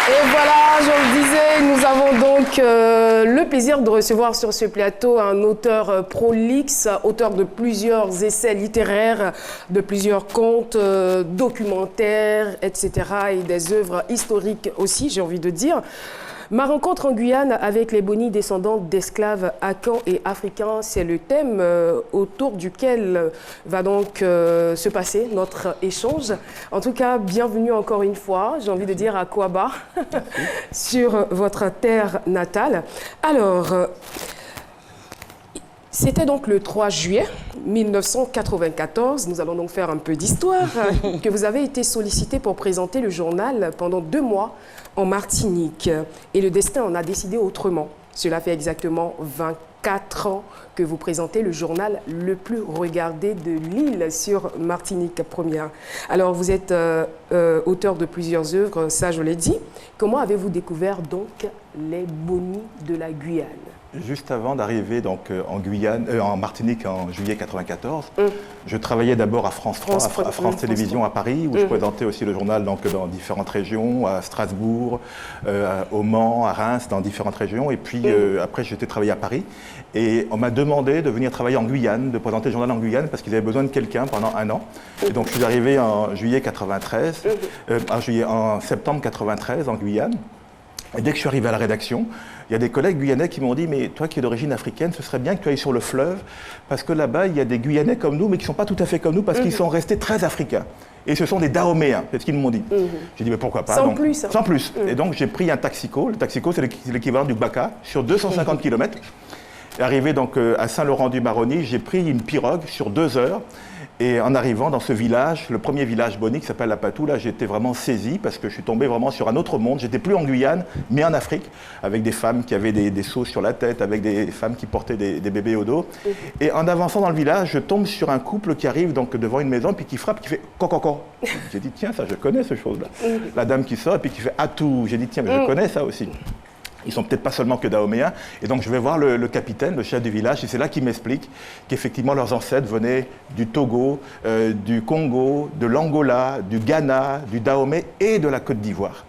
Et voilà, je le disais, nous avons donc le plaisir de recevoir sur ce plateau un auteur prolixe, auteur de plusieurs essais littéraires, de plusieurs contes, documentaires, etc. et des œuvres historiques aussi, j'ai envie de dire. Ma rencontre en Guyane avec les Boni descendants d'esclaves akans et africains, c'est le thème autour duquel va donc se passer notre échange. En tout cas, bienvenue encore une fois, j'ai envie de dire à Kouaba, sur votre terre natale. Alors, c'était donc le 3 juillet 1994, nous allons donc faire un peu d'histoire, que vous avez été sollicité pour présenter le journal pendant 2 mois en Martinique. Et le destin en a décidé autrement. Cela fait exactement 24 ans que vous présentez le journal le plus regardé de l'île sur Martinique Première. Alors, vous êtes auteur de plusieurs œuvres, ça je l'ai dit. Comment avez-vous découvert donc les Boni de la Guyane ? Juste avant d'arriver donc en Guyane, en Martinique en juillet 1994, je travaillais d'abord à France 3, à France Télévisions à Paris, où je présentais aussi le journal donc, dans différentes régions, à Strasbourg, au Mans, à Reims, dans différentes régions. Et puis après, j'étais travaillé à Paris. Et on m'a demandé de venir travailler en Guyane, de présenter le journal en Guyane, parce qu'ils avaient besoin de quelqu'un pendant 1 an. Et donc je suis arrivé en juillet 93, en septembre 93 en Guyane. Et dès que je suis arrivé à la rédaction, il y a des collègues guyanais qui m'ont dit « Mais toi qui es d'origine africaine, ce serait bien que tu ailles sur le fleuve, parce que là-bas, il y a des Guyanais comme nous, mais qui ne sont pas tout à fait comme nous, parce qu'ils sont restés très africains. Et ce sont des Dahoméens, c'est ce qu'ils m'ont dit. J'ai dit « Mais pourquoi pas ?» Sans plus. Sans plus. Et donc, j'ai pris un taxico. Le taxico, c'est l'équivalent du Baka, sur 250 km. Arrivé donc à Saint-Laurent-du-Maroni, j'ai pris une pirogue sur 2 heures. Et en arrivant dans ce village, le premier village Boni qui s'appelle La Patou, là j'étais vraiment saisi parce que je suis tombé vraiment sur un autre monde. J'étais plus en Guyane, mais en Afrique, avec des femmes qui avaient des seaux sur la tête, avec des femmes qui portaient des bébés au dos. Et en avançant dans le village, je tombe sur un couple qui arrive donc devant une maison, puis qui frappe, qui fait « coco ». J'ai dit « Tiens, ça je connais ce chose-là ». La dame qui sort, et puis qui fait « Atou ». J'ai dit « Tiens, mais je connais ça aussi ». Ils sont peut-être pas seulement que Dahoméens. Et donc, je vais voir le capitaine, le chef du village, et c'est là qu'il m'explique qu'effectivement, leurs ancêtres venaient du Togo, du Congo, de l'Angola, du Ghana, du Dahomey et de la Côte d'Ivoire.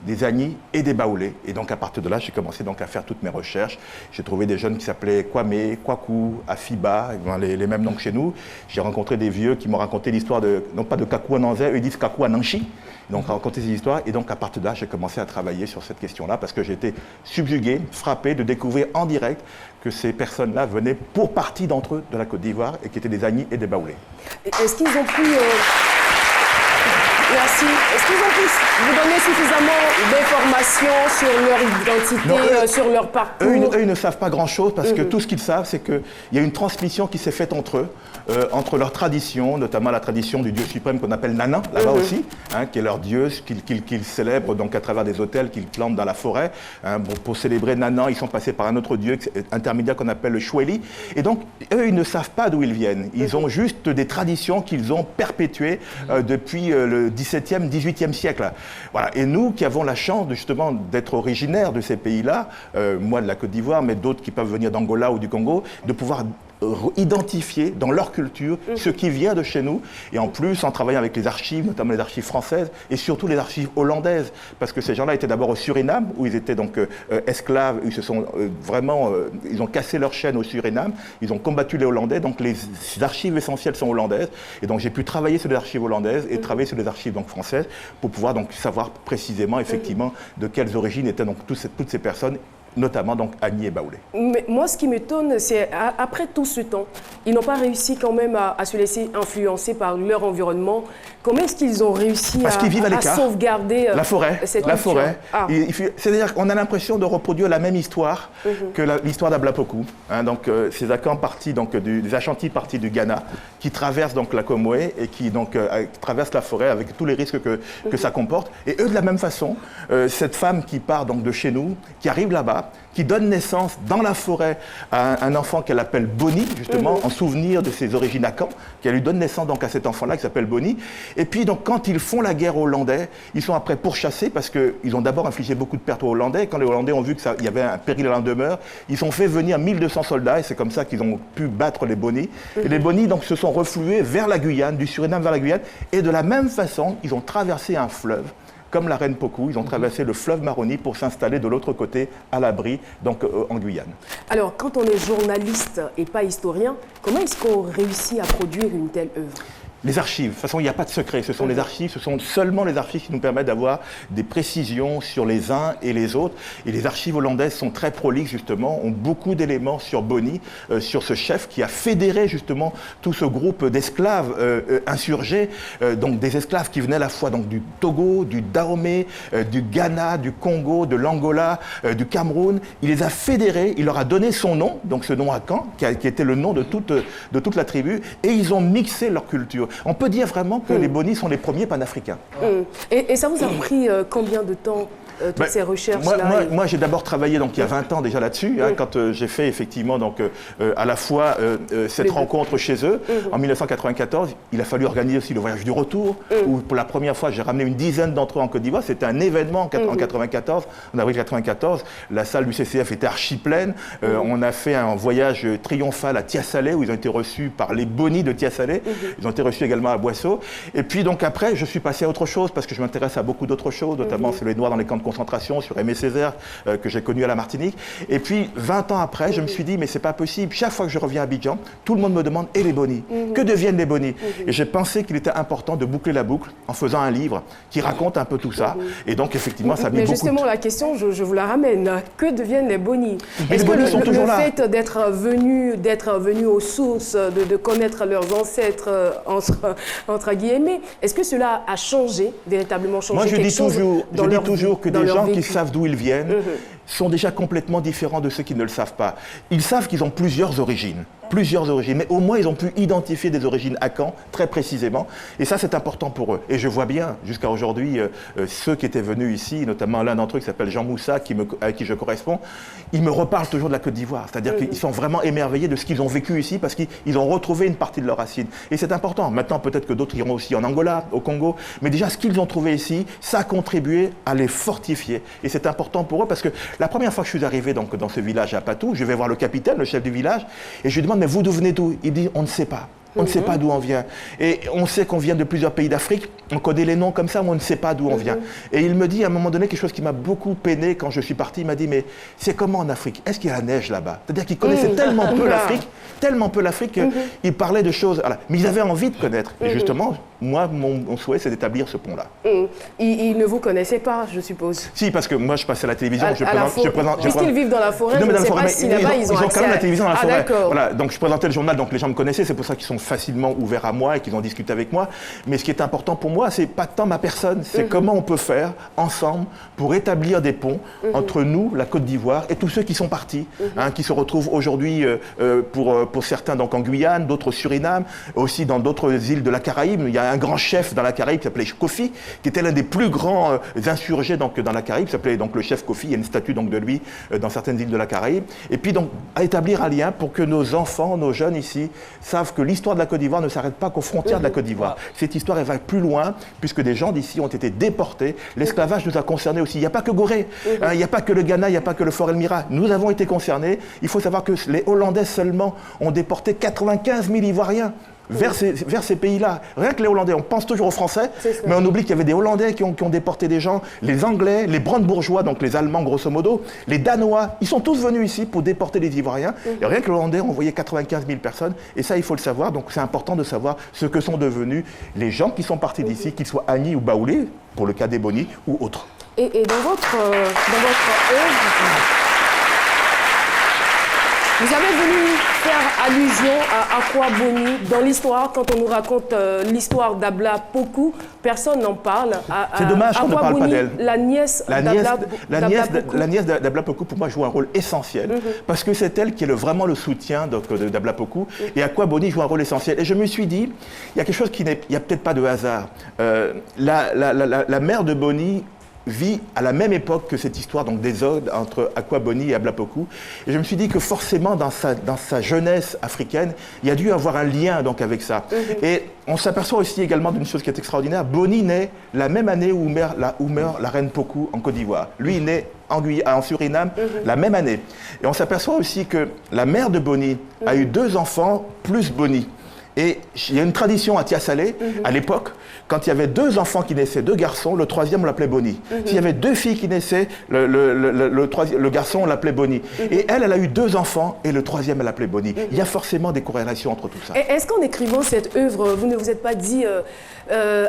Des Agnis et des Baoulés. Et donc, à partir de là, j'ai commencé donc à faire toutes mes recherches. J'ai trouvé des jeunes qui s'appelaient Kwame, Kwaku, Afiba, les mêmes noms que chez nous. J'ai rencontré des vieux qui m'ont raconté l'histoire de, non pas de Kakou Ananzé, eux ils disent Kakou Ananchi. Donc, raconter ces histoires. Et donc, à partir de là, j'ai commencé à travailler sur cette question-là parce que j'étais subjugué, frappé de découvrir en direct que ces personnes-là venaient pour partie d'entre eux de la Côte d'Ivoire et qui étaient des Agnis et des Baoulés. Est-ce qu'ils ont pu... Merci. Est-ce qu'ils ont pu vous donner suffisamment d'informations sur leur identité, sur leur parcours? Eux, ils ne savent pas grand-chose parce que tout ce qu'ils savent, c'est qu'il y a une transmission qui s'est faite entre eux, entre leurs traditions, notamment la tradition du dieu suprême qu'on appelle Nana, là-bas aussi, qui est leur dieu, qu'ils célèbrent donc à travers des autels qu'ils plantent dans la forêt. Pour célébrer Nana, ils sont passés par un autre dieu intermédiaire qu'on appelle le Choueli. Et donc, eux, ils ne savent pas d'où ils viennent. Ils ont juste des traditions qu'ils ont perpétuées depuis le XVIIe, XVIIIe siècle. Voilà. Et nous qui avons la chance justement d'être originaires de ces pays-là, moi de la Côte d'Ivoire, mais d'autres qui peuvent venir d'Angola ou du Congo, de pouvoir identifier dans leur culture ce qui vient de chez nous, et en plus en travaillant avec les archives, notamment les archives françaises et surtout les archives hollandaises, parce que ces gens-là étaient d'abord au Suriname où ils étaient donc esclaves, ils se sont ils ont cassé leur chaîne au Suriname, ils ont combattu les Hollandais, donc les archives essentielles sont hollandaises, et donc j'ai pu travailler sur les archives hollandaises et travailler sur les archives donc françaises pour pouvoir donc savoir précisément effectivement de quelles origines étaient donc toutes ces personnes, notamment donc Agnis et Baoulés. Mais moi, ce qui m'étonne, c'est après tout ce temps, ils n'ont pas réussi quand même à se laisser influencer par leur environnement. Comment est-ce qu'ils ont réussi à sauvegarder la forêt, cette la culture? forêt. C'est-à-dire qu'on a l'impression de reproduire la même histoire que l'histoire d'Ablapoku. Donc ces Akans partis donc des Ashantis partis du Ghana, qui traversent donc la Comoé et qui donc traversent la forêt avec tous les risques que ça comporte. Et eux de la même façon, cette femme qui part donc de chez nous, qui arrive là-bas, qui donne naissance dans la forêt à un enfant qu'elle appelle Boni, justement, en souvenir de ses origines Akans, qui lui donne naissance donc à cet enfant-là qui s'appelle Boni. Et puis, donc, quand ils font la guerre aux Hollandais, ils sont après pourchassés parce qu'ils ont d'abord infligé beaucoup de pertes aux Hollandais. Quand les Hollandais ont vu qu'il y avait un péril à l'en demeure, ils ont fait venir 1200 soldats et c'est comme ça qu'ils ont pu battre les Boni. Et les Boni, donc, se sont reflués vers la Guyane, du Suriname vers la Guyane. Et de la même façon, ils ont traversé un fleuve comme la reine Pocou. Ils ont traversé le fleuve Maroni pour s'installer de l'autre côté, à l'abri, donc en Guyane. Alors, quand on est journaliste et pas historien, comment est-ce qu'on réussit à produire une telle œuvre? Les archives, de toute façon, il n'y a pas de secret. Ce sont les archives, ce sont seulement les archives qui nous permettent d'avoir des précisions sur les uns et les autres. Et les archives hollandaises sont très prolixes, justement, ont beaucoup d'éléments sur Boni, sur ce chef qui a fédéré, justement, tout ce groupe d'esclaves insurgés, donc des esclaves qui venaient à la fois donc, du Togo, du Dahomey, du Ghana, du Congo, de l'Angola, du Cameroun. Il les a fédérés, il leur a donné son nom, donc ce nom Akan, qui était le nom de toute la tribu, et ils ont mixé leur culture. On peut dire vraiment que les Boni sont les premiers panafricains. Et ça vous a pris combien de temps toutes ces recherches-là? Moi j'ai d'abord travaillé donc, il y a 20 ans déjà là-dessus, quand j'ai fait effectivement donc, à la fois cette rencontre chez eux. En 1994, il a fallu organiser aussi le voyage du retour, où pour la première fois j'ai ramené une dizaine d'entre eux en Côte d'Ivoire. C'était un événement en 1994, en avril 1994. La salle du CCF était archi pleine. On a fait un voyage triomphal à Tiasalé, où ils ont été reçus par les Boni de Tiasalé. Ils ont été reçus également à Boisseau. Et puis donc après, je suis passé à autre chose, parce que je m'intéresse à beaucoup d'autres choses, notamment sur les Noirs dans les camps de concentration, sur Aimé Césaire, que j'ai connu à la Martinique. Et puis 20 ans après, je me suis dit, mais c'est pas possible. Chaque fois que je reviens à Abidjan, tout le monde me demande, et les Boni? Que deviennent les Boni? Et j'ai pensé qu'il était important de boucler la boucle en faisant un livre qui raconte un peu tout ça. Et donc effectivement, ça a mis beaucoup... Mais justement, la question, je vous la ramène. Que deviennent les Boni? Est-ce que le fait d'être venu aux sources, de connaître leurs ancêtres, entre guillemets, est-ce que cela a changé, véritablement changé? Moi, je dis toujours que des gens qui savent d'où ils viennent sont déjà complètement différents de ceux qui ne le savent pas. Ils savent qu'ils ont plusieurs origines, mais au moins ils ont pu identifier des origines Akan très précisément, et ça c'est important pour eux. Et je vois bien, jusqu'à aujourd'hui, ceux qui étaient venus ici, notamment l'un d'entre eux qui s'appelle Jean Moussa, avec qui je corresponds, ils me reparlent toujours de la Côte d'Ivoire, c'est-à-dire qu'ils sont vraiment émerveillés de ce qu'ils ont vécu ici, parce qu'ils ont retrouvé une partie de leurs racines. Et c'est important. Maintenant, peut-être que d'autres iront aussi en Angola, au Congo, mais déjà ce qu'ils ont trouvé ici, ça a contribué à les fortifier. Et c'est important pour eux, parce que la première fois que je suis arrivé donc, dans ce village à Patou, je vais voir le capitaine, le chef du village, et je lui demande, mais vous venez d'où? Il dit, on ne sait pas. On ne sait pas d'où on vient. Et on sait qu'on vient de plusieurs pays d'Afrique, on connaît les noms comme ça, mais on ne sait pas d'où on vient. Et il me dit à un moment donné quelque chose qui m'a beaucoup peiné quand je suis parti. Il m'a dit, mais c'est comment en Afrique? Est-ce qu'il y a la neige là-bas? C'est-à-dire qu'il connaissait tellement peu l'Afrique, qu'il parlait de choses... Voilà. Mais ils avaient envie de connaître. Et justement, moi, mon souhait, c'est d'établir ce pont-là. Ils ne vous connaissaient pas, je suppose? Si, parce que moi, je passais à la télévision, puisqu'ils vivent dans la forêt, je ne sais pas si là-bas, ils ont quand même la télévision dans la forêt. Voilà. Donc je présentais le journal, donc les gens me connaissaient, c'est pour ça qu'ils sont facilement ouverts à moi et qu'ils ont discuté avec moi. Mais ce qui est important pour moi, c'est pas tant ma personne, c'est comment on peut faire ensemble pour établir des ponts entre nous, la Côte d'Ivoire, et tous ceux qui sont partis, qui se retrouvent aujourd'hui pour certains donc en Guyane, d'autres au Suriname, aussi dans d'autres îles de la Caraïbe. Il y a un grand chef dans la Caraïbe qui s'appelait Kofi, qui était l'un des plus grands insurgés donc, dans la Caraïbe, s'appelait donc le chef Kofi. Il y a une statue donc de lui dans certaines îles de la Caraïbe. Et puis donc à établir un lien pour que nos enfants, nos jeunes ici, savent que l'histoire de la Côte d'Ivoire ne s'arrête pas qu'aux frontières de la Côte d'Ivoire. Cette histoire, elle va plus loin, puisque des gens d'ici ont été déportés. L'esclavage nous a concernés aussi. Il n'y a pas que Gorée, il n'y a pas que le Ghana, il n'y a pas que le Fort Elmira. Nous avons été concernés. Il faut savoir que les Hollandais seulement ont déporté 95 000 Ivoiriens vers ces pays-là. Rien que les Hollandais, on pense toujours aux Français, mais on oublie qu'il y avait des Hollandais qui ont déporté des gens, les Anglais, les brandebourgeois, donc les Allemands grosso modo, les Danois, ils sont tous venus ici pour déporter les Ivoiriens. Et rien que les Hollandais ont envoyé 95 000 personnes, et ça il faut le savoir, donc c'est important de savoir ce que sont devenus les gens qui sont partis d'ici, qu'ils soient Agni ou Baoulé, pour le cas des Boni, ou autres. Et dans votre œuvre, vous avez voulu faire allusion à Akwa Boni dans l'histoire. Quand on nous raconte l'histoire d'Abla Pocou, personne n'en parle. C'est dommage qu'on ne parle pas d'elle. La nièce d'Abla Pocou, pour moi, joue un rôle essentiel. Parce que c'est elle qui est vraiment le soutien d'Abla Pocou. Et Akwa Boni joue un rôle essentiel. Et je me suis dit, il y a quelque chose qui n'est... Il n'y a peut-être pas de hasard. La mère de Boni vit à la même époque que cette histoire donc des odes entre Akwa Boni et Abla Pocou. Et je me suis dit que forcément dans sa jeunesse africaine, il y a dû avoir un lien donc avec ça. Et on s'aperçoit aussi également d'une chose qui est extraordinaire. Boni naît la même année où meurt la reine Pocou en Côte d'Ivoire. Lui, il naît en Suriname la même année. Et on s'aperçoit aussi que la mère de Boni a eu 2 enfants plus Boni. Et il y a une tradition à Tia-Salé, à l'époque, quand il y avait 2 enfants qui naissaient, 2 garçons, le troisième on l'appelait Bonnie. S'il y avait 2 filles qui naissaient, le garçon on l'appelait Bonnie. Et elle a eu 2 enfants et le troisième elle l'appelait Bonnie. Il y a forcément des corrélations entre tout ça. Est-ce qu'en écrivant cette œuvre, vous ne vous êtes pas dit,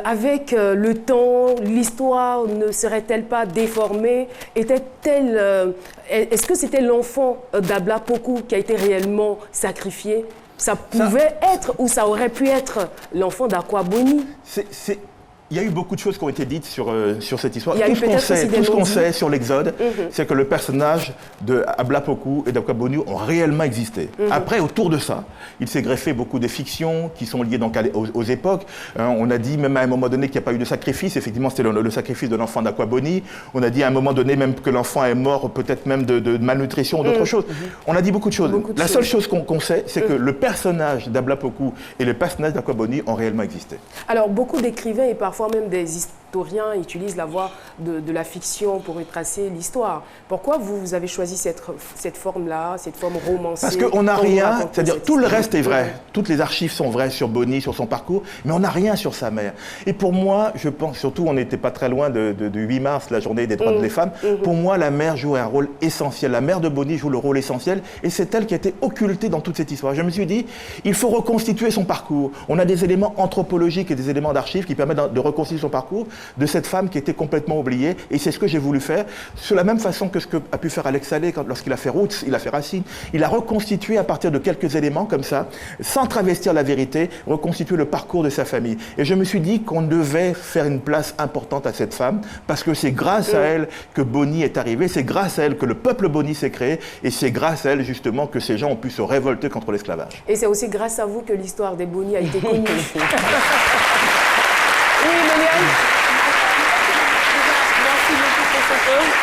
avec le temps, l'histoire ne serait-elle pas déformée? Est-ce que c'était l'enfant d'Abla Poku qui a été réellement sacrifié? Ça pouvait être ou ça aurait pu être l'enfant d'Akwa Boni. Il y a eu beaucoup de choses qui ont été dites sur cette histoire. Tout ce qu'on sait sur l'Exode, c'est que le personnage de Abla Poku et d'Akwa Boni ont réellement existé. Après, autour de ça, il s'est greffé beaucoup de fictions qui sont liées donc aux époques. On a dit même à un moment donné qu'il n'y a pas eu de sacrifice. Effectivement, c'était le sacrifice de l'enfant d'Akwa Boni. On a dit à un moment donné même que l'enfant est mort peut-être même de malnutrition ou d'autres choses. On a dit beaucoup de choses. La seule chose qu'on sait, c'est que le personnage d'Abla Poku et le personnage d'Akwa Boni ont réellement existé. Alors, beaucoup d'écrivains et parfois même des historiens utilisent la voie de la fiction pour retracer l'histoire. Pourquoi vous avez choisi cette forme-là, cette forme romancée? Parce qu'on n'a rien, c'est-à-dire tout le reste est vrai. Toutes les archives sont vraies sur Boni, sur son parcours, mais on n'a rien sur sa mère. Et pour moi, je pense, surtout on n'était pas très loin du 8 mars, la journée des droits des femmes, pour moi la mère joue un rôle essentiel. La mère de Boni joue le rôle essentiel et c'est elle qui a été occultée dans toute cette histoire. Je me suis dit, il faut reconstituer son parcours. On a des éléments anthropologiques et des éléments d'archives qui permettent de reconstituer son parcours de cette femme qui était complètement oubliée. Et c'est ce que j'ai voulu faire, sur la même façon que ce qu'a pu faire Alex Salé lorsqu'il a fait Roots, il a fait Racine. Il a reconstitué à partir de quelques éléments comme ça, sans travestir la vérité, reconstituer le parcours de sa famille. Et je me suis dit qu'on devait faire une place importante à cette femme, parce que c'est grâce à elle que Boni est arrivé, c'est grâce à elle que le peuple Boni s'est créé, et c'est grâce à elle justement que ces gens ont pu se révolter contre l'esclavage. Et c'est aussi grâce à vous que l'histoire des Boni a été connue. Oui, Méliane. Merci beaucoup pour cette œuvre.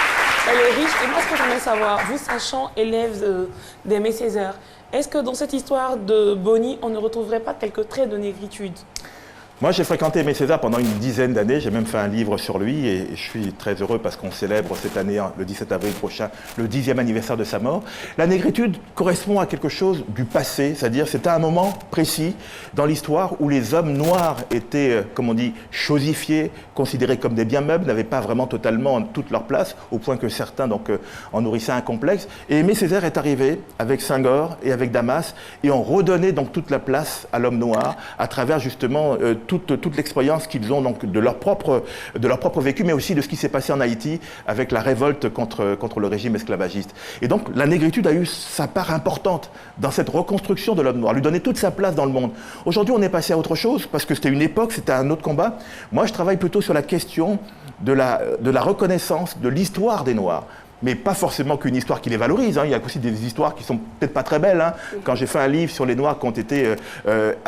Elle est riche. Et moi, ce que j'aimerais savoir, vous sachant élève d'Aimé Césaire, est-ce que dans cette histoire de Boni, on ne retrouverait pas quelques traits de négritude? Moi, j'ai fréquenté Aimé Césaire pendant une dizaine d'années. J'ai même fait un livre sur lui et je suis très heureux parce qu'on célèbre cette année, le 17 avril prochain, le 10e anniversaire de sa mort. La négritude correspond à quelque chose du passé, c'est-à-dire c'était un moment précis dans l'histoire où les hommes noirs étaient, comme on dit, chosifiés, considérés comme des biens meubles, n'avaient pas vraiment totalement toute leur place, au point que certains donc, en nourrissaient un complexe. Et Aimé Césaire est arrivé avec Senghor et avec Damas et ont redonné donc toute la place à l'homme noir à travers justement toute l'expérience qu'ils ont donc de leur propre vécu, mais aussi de ce qui s'est passé en Haïti avec la révolte contre le régime esclavagiste. Et donc la négritude a eu sa part importante dans cette reconstruction de l'homme noir, lui donner toute sa place dans le monde. Aujourd'hui, on est passé à autre chose parce que c'était une époque, c'était un autre combat. Moi, je travaille plutôt sur la question de la reconnaissance de l'histoire des Noirs. Mais pas forcément qu'une histoire qui les valorise. Il y a aussi des histoires qui sont peut-être pas très belles. Quand j'ai fait un livre sur les Noirs qui ont été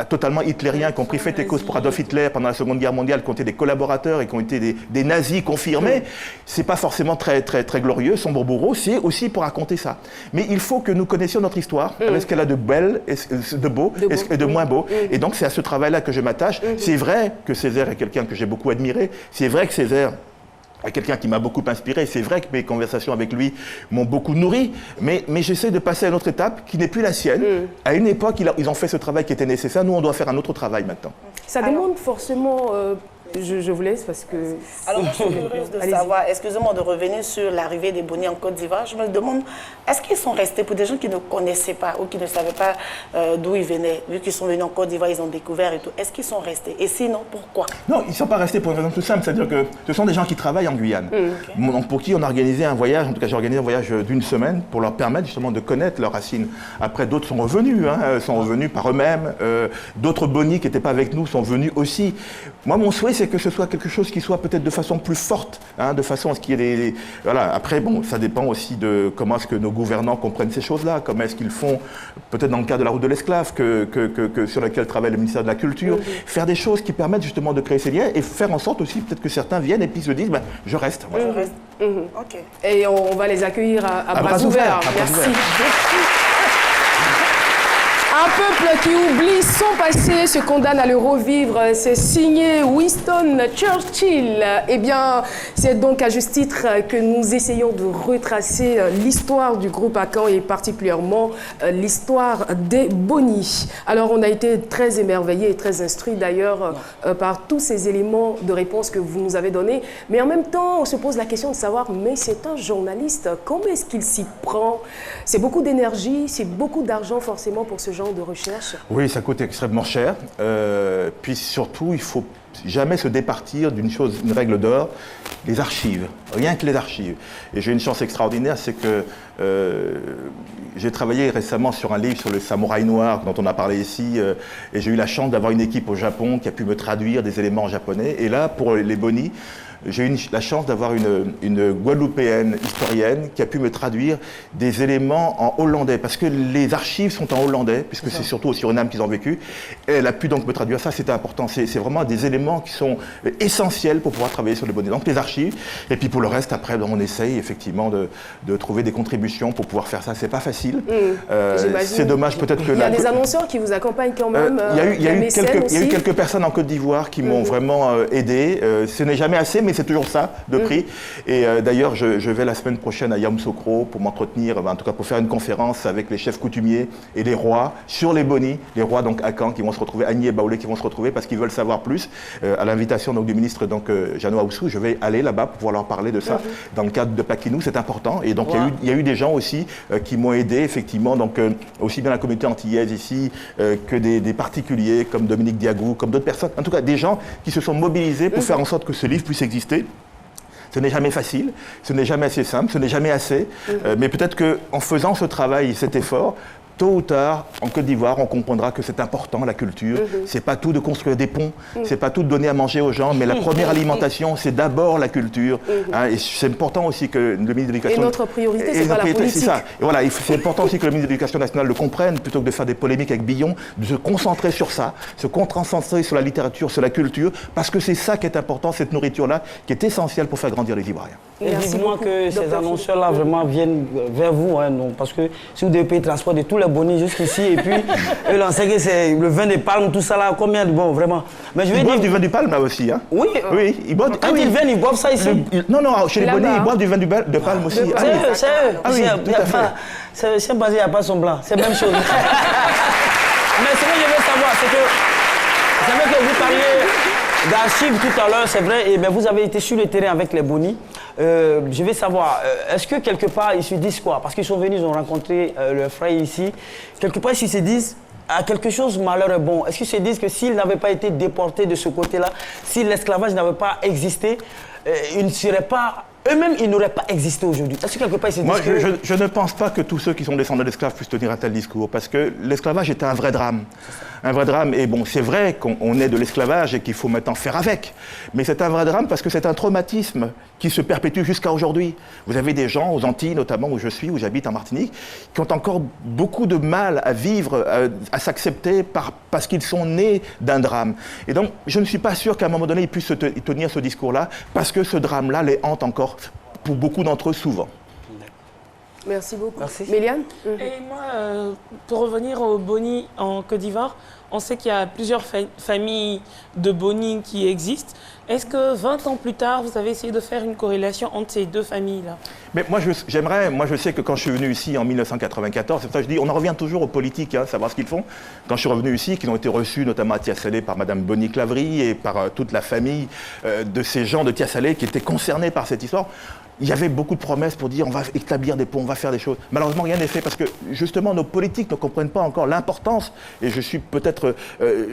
totalement hitlériens, qui ont pris fait et cause pour Adolf Hitler pendant la Seconde Guerre mondiale, qui ont été des collaborateurs et qui ont été des nazis confirmés, c'est pas forcément très glorieux. Sombre bourreau, c'est aussi pour raconter ça. Mais il faut que nous connaissions notre histoire, avec ce qu'elle a de belle, de beau et de moins beau. Et donc c'est à ce travail-là que je m'attache. C'est vrai que Césaire est quelqu'un que j'ai beaucoup admiré. C'est vrai que Césaire à quelqu'un qui m'a beaucoup inspiré. C'est vrai que mes conversations avec lui m'ont beaucoup nourri, mais j'essaie de passer à une autre étape qui n'est plus la sienne. À une époque, ils ont fait ce travail qui était nécessaire. Nous, on doit faire un autre travail maintenant. Ça demande forcément... Je vous laisse parce que... Alors, moi, je suis curieuse de savoir, excusez-moi de revenir sur l'arrivée des Boni en Côte d'Ivoire. Je me demande, est-ce qu'ils sont restés pour des gens qui ne connaissaient pas ou qui ne savaient pas d'où ils venaient, vu qu'ils sont venus en Côte d'Ivoire, ils ont découvert et tout. Est-ce qu'ils sont restés? Et sinon, pourquoi? Non, ils ne sont pas restés pour une raison tout simple, c'est-à-dire que ce sont des gens qui travaillent en Guyane. Donc, pour qui on a organisé un voyage, en tout cas j'ai organisé un voyage d'une semaine pour leur permettre justement de connaître leurs racines. Après, d'autres sont revenus par eux-mêmes. D'autres Boni qui n'étaient pas avec nous sont venus aussi. Moi, mon souhait, c'est que ce soit quelque chose qui soit peut-être de façon plus forte, de façon à ce qu'il y ait des... Voilà. Après, bon, ça dépend aussi de comment est-ce que nos gouvernants comprennent ces choses-là, comment est-ce qu'ils font, peut-être dans le cas de la route de l'esclave, sur laquelle travaille le ministère de la Culture, faire des choses qui permettent justement de créer ces liens et faire en sorte aussi peut-être que certains viennent et puis se disent, je reste. Voilà. Je reste. Ok. Et on va les accueillir à bras ouverts. Merci. Un peuple qui oublie son passé se condamne à le revivre. C'est signé Winston Churchill. Eh bien, c'est donc à juste titre que nous essayons de retracer l'histoire du groupe Akan et particulièrement l'histoire des Bonny. Alors, on a été très émerveillés et très instruits d'ailleurs par tous ces éléments de réponse que vous nous avez donnés. Mais en même temps, on se pose la question de savoir, mais c'est un journaliste, comment est-ce qu'il s'y prend? C'est beaucoup d'énergie, c'est beaucoup d'argent forcément pour ce genre de recherche. Oui, ça coûte extrêmement cher. Puis surtout, il faut jamais se départir d'une chose, une règle d'or, les archives, rien que les archives. Et j'ai une chance extraordinaire, c'est que j'ai travaillé récemment sur un livre sur le samouraï noir dont on a parlé ici, et j'ai eu la chance d'avoir une équipe au Japon qui a pu me traduire des éléments en japonais. Et là, pour les Bonny, j'ai eu la chance d'avoir une Guadeloupéenne historienne qui a pu me traduire des éléments en hollandais, parce que les archives sont en hollandais, puisque c'est surtout au Suriname qu'ils ont vécu. Et elle a pu donc me traduire ça, c'était important. C'est vraiment des éléments qui sont essentiels pour pouvoir travailler sur les Bonny. Donc les archives, et puis pour le reste, après, on essaye effectivement de trouver des contributions pour pouvoir faire ça. C'est pas facile. C'est dommage peut-être que... Il y a des annonceurs qui vous accompagnent quand même. Il y a eu quelques personnes en Côte d'Ivoire qui m'ont vraiment aidé. Ce n'est jamais assez, mais c'est toujours ça de prix. Et d'ailleurs, je vais la semaine prochaine à Yamoussoukro pour m'entretenir, en tout cas pour faire une conférence avec les chefs coutumiers et les rois sur les Bonny, les rois donc Akan qui vont se retrouver, Agni et Baoulé qui vont se retrouver parce qu'ils veulent savoir plus. À l'invitation donc du ministre Jeannot Ahoussou, je vais aller là-bas pour pouvoir leur parler de ça dans le cadre de Paquinou, c'est important. Et donc il y a eu des gens aussi qui m'ont aidé effectivement, donc aussi bien la communauté antillaise ici que des particuliers comme Dominique Diagou, comme d'autres personnes, en tout cas des gens qui se sont mobilisés pour faire en sorte que ce livre puisse exister. Ce n'est jamais facile, ce n'est jamais assez simple, ce n'est jamais assez, mais peut-être qu'en faisant ce travail, cet effort, tôt ou tard, en Côte d'Ivoire, on comprendra que c'est important, la culture. C'est pas tout de construire des ponts, c'est pas tout de donner à manger aux gens, mais la première alimentation, c'est d'abord la culture. Hein, et c'est important aussi que le ministre de l'Éducation... Et notre priorité, c'est pas la politique. C'est ça. Et voilà, c'est important aussi que le ministre de l'Éducation nationale le comprenne, plutôt que de faire des polémiques avec Billon, de se concentrer sur ça, se concentrer sur la littérature, sur la culture, parce que c'est ça qui est important, cette nourriture-là, qui est essentielle pour faire grandir les Ivoiriens. Et vivement que ces annonceurs-là vraiment viennent vers vous, hein, non, parce que si vous devez payer le transport de tous les Bonny jusqu'ici, et puis eux, on sait que c'est le vin de palme, tout ça là, combien de bon, vraiment. Mais je vais ils dire... boivent du vin de palme là aussi, hein? Oui, oui, ils boivent. Quand ils viennent, ils boivent ça ici. Non, chez les Bonny, ils boivent du vin de palme aussi. C'est eux. Ah oui, tout à fait. C'est basé, il n'y a pas son blanc, c'est la même chose. Mais ce que je veux savoir, c'est vrai que vous parliez d'archives tout à l'heure, c'est vrai, et bien vous avez été sur le terrain avec les Bonny. Je vais savoir, est-ce que quelque part ils se disent quoi? Parce qu'ils sont venus, ils ont rencontré leurs frères ici. Quelque part, ils se disent, à quelque chose, malheur est bon. Est-ce qu'ils se disent que s'ils n'avaient pas été déportés de ce côté-là, si l'esclavage n'avait pas existé, ils ne seraient pas... Eux-mêmes, ils n'auraient pas existé aujourd'hui. Est-ce que quelque part, ils se disent Moi, que... je ne pense pas que tous ceux qui sont descendants d'esclaves puissent tenir un tel discours, parce que l'esclavage était un vrai drame. Un vrai drame, et bon, c'est vrai qu'on est de l'esclavage et qu'il faut maintenant faire avec. Mais c'est un vrai drame parce que c'est un traumatisme qui se perpétue jusqu'à aujourd'hui. Vous avez des gens, aux Antilles notamment, où je suis, où j'habite en Martinique, qui ont encore beaucoup de mal à vivre, à s'accepter parce qu'ils sont nés d'un drame. Et donc, je ne suis pas sûr qu'à un moment donné, ils puissent tenir ce discours-là, parce que ce drame-là les hante encore, pour beaucoup d'entre eux, souvent. Merci beaucoup. Merci. Méliane? Et moi, pour revenir aux Bonny en Côte d'Ivoire, on sait qu'il y a plusieurs familles de Bonny qui existent. Est-ce que 20 ans plus tard, vous avez essayé de faire une corrélation entre ces deux familles-là? Mais moi, je sais que quand je suis venu ici en 1994, c'est pour ça que je dis, on en revient toujours aux politiques, hein, savoir ce qu'ils font. Quand je suis revenu ici, qu'ils ont été reçus notamment à Tiasalé par Madame Bonny Clavry et par toute la famille de ces gens de Tiasalé qui étaient concernés par cette histoire. Il y avait beaucoup de promesses pour dire on va établir des ponts, on va faire des choses. Malheureusement, rien n'est fait parce que justement nos politiques ne comprennent pas encore l'importance, et je suis peut-être,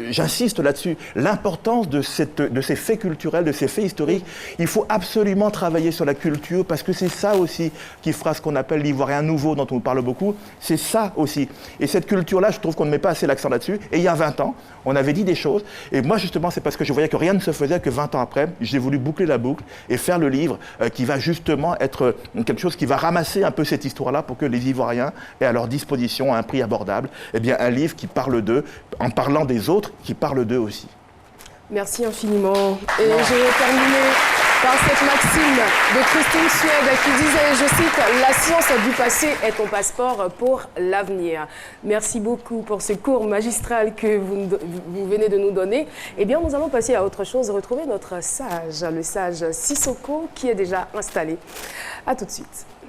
j'insiste là-dessus, l'importance de ces faits culturels, de ces faits historiques. Il faut absolument travailler sur la culture parce que c'est ça aussi qui fera ce qu'on appelle l'Ivoirien nouveau dont on parle beaucoup. C'est ça aussi. Et cette culture-là, je trouve qu'on ne met pas assez l'accent là-dessus. Et il y a 20 ans, on avait dit des choses. Et moi, justement, c'est parce que je voyais que rien ne se faisait que 20 ans après, j'ai voulu boucler la boucle et faire le livre qui va justement être quelque chose qui va ramasser un peu cette histoire-là pour que les Ivoiriens aient à leur disposition à un prix abordable, eh bien un livre qui parle d'eux, en parlant des autres, qui parle d'eux aussi. Merci infiniment. Et je vais terminer par cette maxime de Christine Suède qui disait, je cite, « La science du passé est ton passeport pour l'avenir ». Merci beaucoup pour ce cours magistral que vous venez de nous donner. Eh bien, nous allons passer à autre chose, retrouver notre sage, le sage Sissoko qui est déjà installé. À tout de suite.